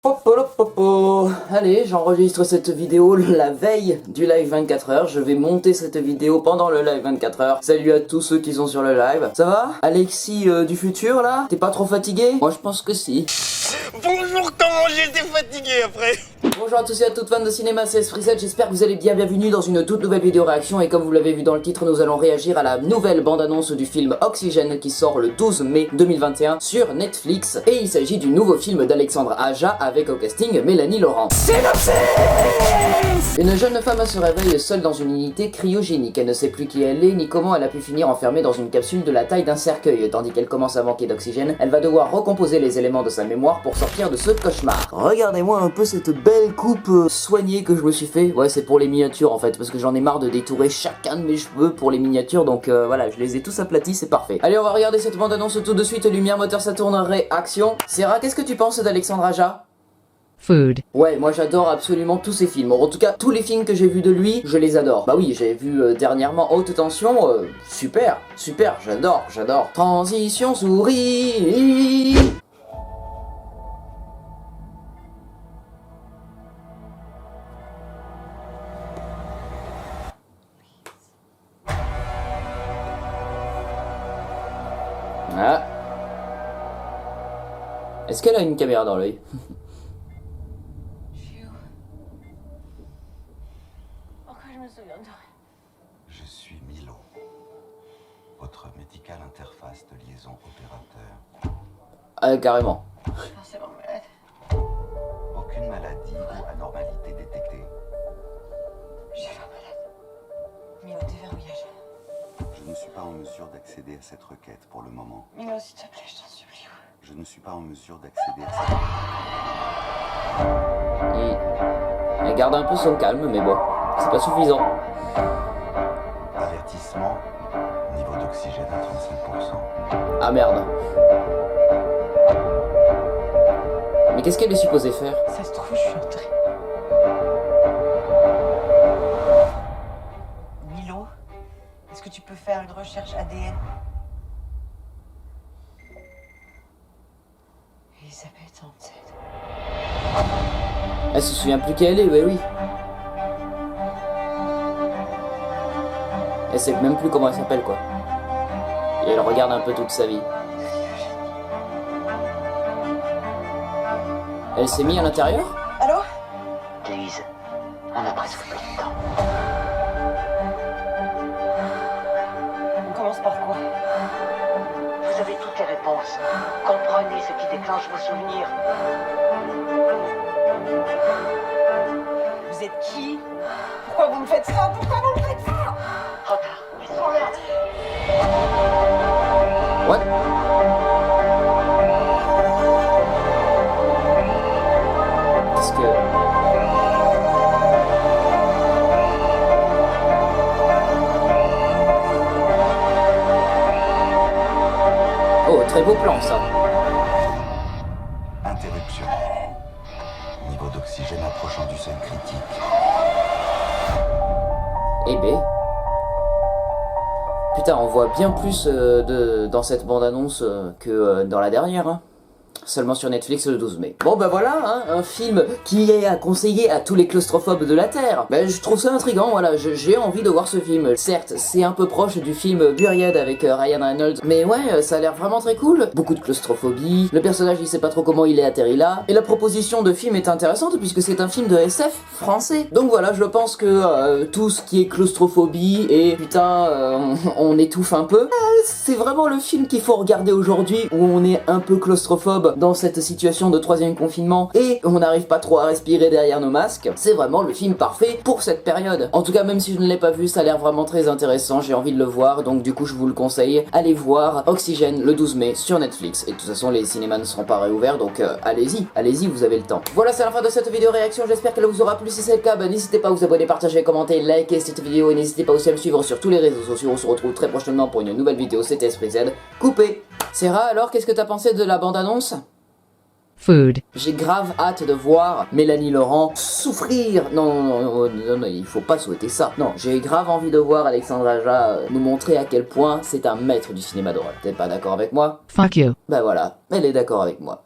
Allez, j'enregistre cette vidéo la veille du live 24h. Je vais monter cette vidéo pendant le live 24h. Salut à tous ceux qui sont sur le live. Ça va Alexis du futur là? T'es pas trop fatigué? Moi je pense que si. Bonjour, comment j'étais fatigué après. Bonjour à tous et à toutes fans de cinéma, c'est Frisette, j'espère que vous allez bien, bienvenue dans une toute nouvelle vidéo réaction. Et comme vous l'avez vu dans le titre, nous allons réagir à la nouvelle bande-annonce du film Oxygène qui sort le 12 mai 2021 sur Netflix. Et il s'agit du nouveau film d'Alexandre Aja avec au casting Mélanie Laurent. Synopsis. Une jeune femme se réveille seule dans une unité cryogénique. Elle ne sait plus qui elle est ni comment elle a pu finir enfermée dans une capsule de la taille d'un cercueil. Tandis qu'elle commence à manquer d'oxygène, elle va devoir recomposer les éléments de sa mémoire pour sortir de ce cauchemar. Regardez-moi un peu cette belle coupe soignée que je me suis fait. Ouais, c'est pour les miniatures en fait, parce que j'en ai marre de détourer chacun de mes cheveux pour les miniatures, donc voilà, je les ai tous aplatis, c'est parfait. Allez, on va regarder cette bande-annonce tout de suite. Lumière, moteur, ça tourne, réaction. Sarah, qu'est-ce que tu penses d'Alexandre Aja? Food. Ouais, moi j'adore absolument tous ses films. En tout cas, tous les films que j'ai vus de lui, je les adore. Bah oui, j'ai vu dernièrement Haute Tension, super, j'adore. Transition souris. Ah. Est-ce qu'elle a une caméra dans l'œil? Je suis Milo, votre médical interface de liaison opérateur. Ah, carrément. Aucune maladie ou anormalité détectée. J'ai l'air malade. Milo, déverrouillage. Je ne suis pas en mesure d'accéder à cette requête pour le moment. Milo, s'il te plaît, je t'en supplie. Je ne suis pas en mesure d'accéder à cette Elle garde un peu son calme, mais bon, c'est pas suffisant. avertissement. Niveau d'oxygène à 35%. Ah merde. Mais qu'est-ce qu'elle est supposée faire? Ça se trouve, je suis entrée. Milo, est-ce que tu peux faire une recherche ADN? Elisabeth Hansen. Elle se souvient plus qui elle est, ouais, oui. Elle sait même plus comment elle s'appelle, quoi. Et elle regarde un peu toute sa vie. Elle s'est mise à l'intérieur? Allô? Louise, on a presque plus de temps. On commence par quoi? Vous avez toutes les réponses. Comprenez ce qui déclenche vos souvenirs. Vous êtes qui? Pourquoi vous me faites ça? Pourquoi vous me faites ça? Trop tard. Ils sont là. What? Qu'est-ce que... Oh, très beau plan ça. interruption. Niveau d'oxygène approchant du seuil critique. Eh ben... Putain, on voit bien plus dans cette bande-annonce que dans la dernière, hein. Seulement sur Netflix le 12 mai. Bon bah voilà, hein, un film qui est à conseiller à tous les claustrophobes de la Terre. Bah je trouve ça intriguant, voilà, j'ai envie de voir ce film. Certes, c'est un peu proche du film Buried avec Ryan Reynolds, mais ouais, ça a l'air vraiment très cool. Beaucoup de claustrophobie, le personnage il sait pas trop comment il est atterri là, et la proposition de film est intéressante puisque c'est un film de SF français. Donc voilà, je pense que tout ce qui est claustrophobie et putain, on étouffe un peu, c'est vraiment le film qu'il faut regarder aujourd'hui où on est un peu claustrophobe dans cette situation de troisième confinement et on n'arrive pas trop à respirer derrière nos masques. C'est vraiment le film parfait pour cette période. En tout cas, même si je ne l'ai pas vu, ça a l'air vraiment très intéressant, j'ai envie de le voir, donc du coup je vous le conseille. Allez voir Oxygène le 12 mai sur Netflix. Et de toute façon les cinémas ne seront pas réouverts, donc allez-y, vous avez le temps. Voilà, c'est la fin de cette vidéo réaction, j'espère qu'elle vous aura plu. Si c'est le cas, n'hésitez pas à vous abonner, partager, commenter, liker cette vidéo et n'hésitez pas aussi à me suivre sur tous les réseaux sociaux. On se retrouve très prochainement pour une nouvelle vidéo, c'était Frisette. Coupé. Sarah, alors qu'est-ce que t'as pensé de la bande-annonce? Food. J'ai grave hâte de voir Mélanie Laurent souffrir. Non, il faut pas souhaiter ça. Non, j'ai grave envie de voir Alexandre Aja nous montrer à quel point c'est un maître du cinéma d'horreur. T'es pas d'accord avec moi? Fuck you. Bah voilà, elle est d'accord avec moi.